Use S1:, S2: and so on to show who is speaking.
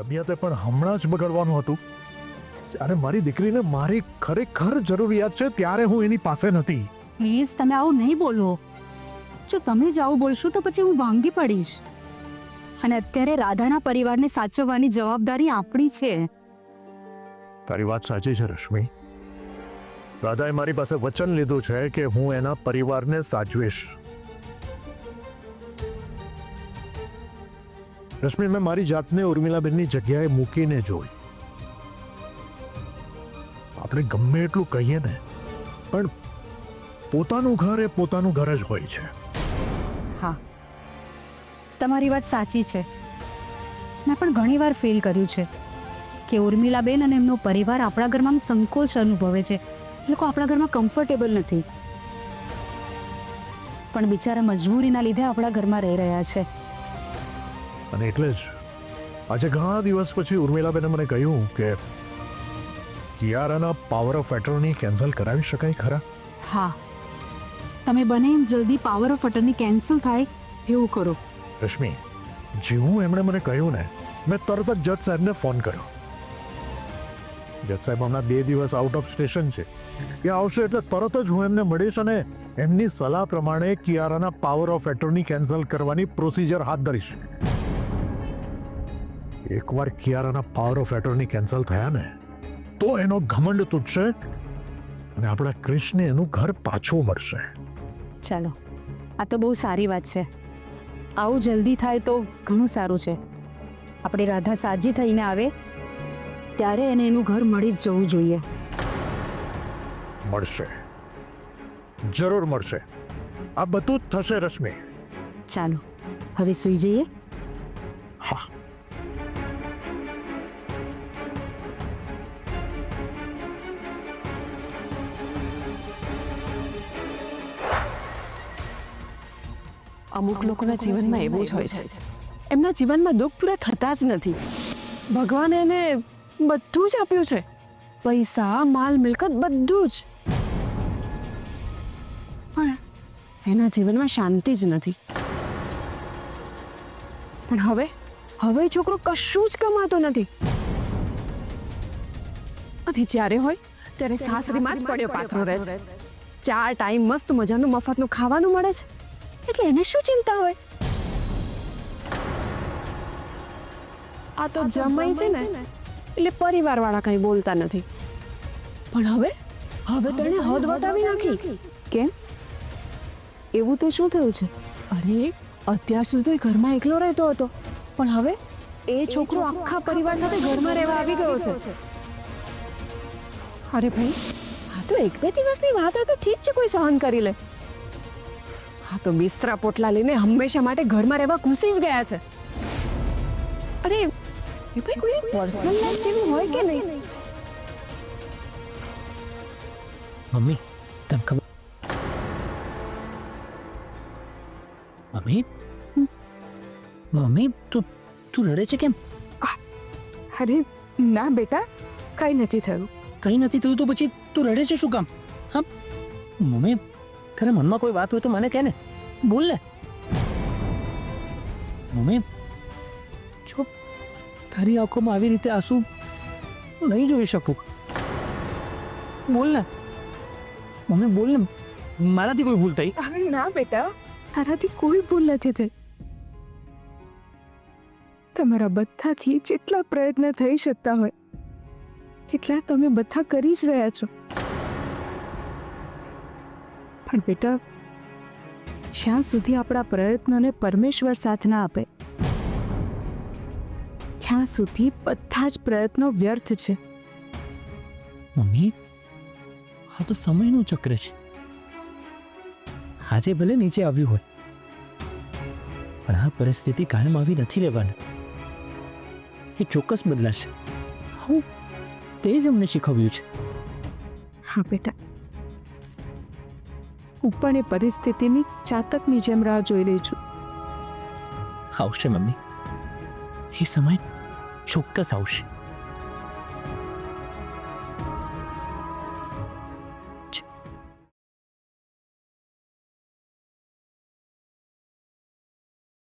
S1: તબિયતે પણ હમણાં જ બગડવાનું હતું. જ્યારે મારી દીકરીને મારી ખરેખર જરૂરિયાત છે ત્યારે હું એની પાસે નથી.
S2: પ્લીઝ તમે આવું નહીં બોલો. જો તમે જ આવું બોલશો તો પછી હું ભાંગી પડીશ. અને અત્યારે રાધાના પરિવારને સાચવવાની જવાબદારી આપણી છે.
S1: તારી વાત સાચી છે રશ્મિ. રાધાએ મારી પાસે વચન લીધું છે કે હું એના પરિવારને સાચવીશ. રશ્મિ, મેં મારી જાતને ઉર્મિલાબેનની જગ્યાએ મૂકીને જોઈ. આપણે ગમે એટલું કહીએ ને, પણ પોતાનું ઘર એ પોતાનું ઘર જ હોય છે.
S2: હા, તમારી વાત સાચી છે. મેં પણ ઘણીવાર ફીલ કર્યું છે કે ઉર્મિલાબેન અને એમનો પરિવાર આપણા ઘરમાં સંકોચ અનુભવે છે. એ લોકો આપણા ઘરમાં કમ્ફર્ટેબલ નથી, પણ બિચારા મજબૂરીના લીધે આપણા ઘરમાં રહી રહ્યા છે.
S1: અને એટલે જ આજે ઘણા દિવસ પછી ઉર્મિલાબેને મને કહ્યું કે કિયારાના પાવર ઓફ એટર્ની કેન્સલ કરાવી શકાય ખરા?
S2: હા, તમે બને એમ જલ્દી પાવર ઓફ અટર્ની કેન્સલ થાય એવું કરો.
S1: રશ્મિ, જેવું એમણે મને કહ્યું ને, મેં તરત જ જજ સાહેબને ફોન કર્યો. જજ સાહેબ હમણાં 2 દિવસ આઉટ ઓફ સ્ટેશન છે. એ આવશે એટલે તરત જ હું એમને મળીશ અને એમની સલાહ પ્રમાણે કિયારાના પાવર ઓફ એટર્ની કેન્સલ કરવાની પ્રોસિજર હાથ ધરીશ. એકવાર કિયારાના પાવર ઓફ એટર્ની કેન્સલ થયા ને, તો એનો ઘમંડ તૂટશે અને આપણા ક્રિશને એનું ઘર પાછું મળશે.
S2: ચાલો, આ તો બહુ સારી વાત છે. આવું જલ્દી થાય તો ઘણું સારું છે. આપણી રાધા સાજી થઈને આવે ત્યારે એને એનું ઘર મળી જ જવું જોઈએ.
S1: મળશે, જરૂર મળશે. આ બધું જ થશે રશ્મિ.
S2: ચાલો, હવે સૂઈ જઈએ.
S1: હા.
S3: અમુક લોકોના જીવનમાં એવું જ હોય છે, એમના જીવનમાં દુઃખ પૂરા થતા જ નથી. ભગવાને એને બધું જ આપ્યું છે, પૈસા, માલ, મિલકત બધું જ, પણ એના જીવનમાં શાંતિ જ નથી. પણ હવે છોકરો કશું જ કમાતો નથી અને જ્યારે હોય ત્યારે સાસરીમાં જ પડ્યો પાથરો રહે છે. 4 ટાઈમ મસ્ત મજાનું મફતનું ખાવાનું મળે છે એટલે એને શું ચિંતા હોય? આ તો જમાઈ છે ને એટલે પરિવારવાળા કંઈ બોલતા નથી. પણ હવે તેણે હદ વટાવી નાખી.
S2: કેમ? એવું તો શું થયું છે?
S3: અરે, અત્યાર સુધી ઘરમાં એકલો રહેતો હતો, પણ હવે એ છોકરો આખા પરિવાર સાથે ઘરમાં રહેવા આવી ગયો છે. અરે ભાઈ, આ તો 1-2 દિવસની વાત હોય તો ઠીક છે, કોઈ સહન કરી લે. હા તો બિસ્તરા પોટલા લઈને હંમેશા માટે ઘરમાં રહેવા ઘૂસી જ ગયા છે. અરે એ ભાઈ, કોઈ પર્સનલ લાઈફ જેવું હોય કે નહીં?
S4: મમ્મી, તને ખબર? મમ્મી, તું રડે છે કેમ?
S3: અરે ના બેટા, કઈ નથી થયું.
S4: કંઈ નથી થયું તો પછી તું રડે છે શું કામ? હા મમ્મી, તારે મનમાં કોઈ વાત હોય તો મને કહે ને, બોલ ને. મમ્મી, જો તારી આંખોમાં આવી રીતે આંસુ નહીં જોઈ શકું. બોલ ને મમ્મી, બોલ ને. મારાથી કોઈ ભૂલ થઈ?
S3: અરે ના બેટા, તારાથી કોઈ ભૂલ નથી થઈ. તમારા બધાથી જેટલા પ્રયત્ન થઈ શકતા હોય એટલા તમે બધા કરી જ રહ્યા છો. પણ બેટા, જ્યાં સુધી આપણા પ્રયત્નોને પરમેશ્વર સાથ ના આપે ત્યાં સુધી બધા જ પ્રયત્નો વ્યર્થ છે.
S4: મમ્મી, આ તો સમયનું ચક્ર છે. આજે ભલે નીચે આવ્યું હોય, પણ આ પરિસ્થિતિ કાયમ આવી નથી રહેવાની. એ ચોક્કસ બદલાશે. હું તે જ અમને શીખવ્યું છે.
S3: હા બેટા, હું પણ એ પરિસ્થિતિની ચાતકની જેમ રાહ જોઈ રહી છું.
S4: આવશે મમ્મી, એ સમય ચોક્કસ આવશે.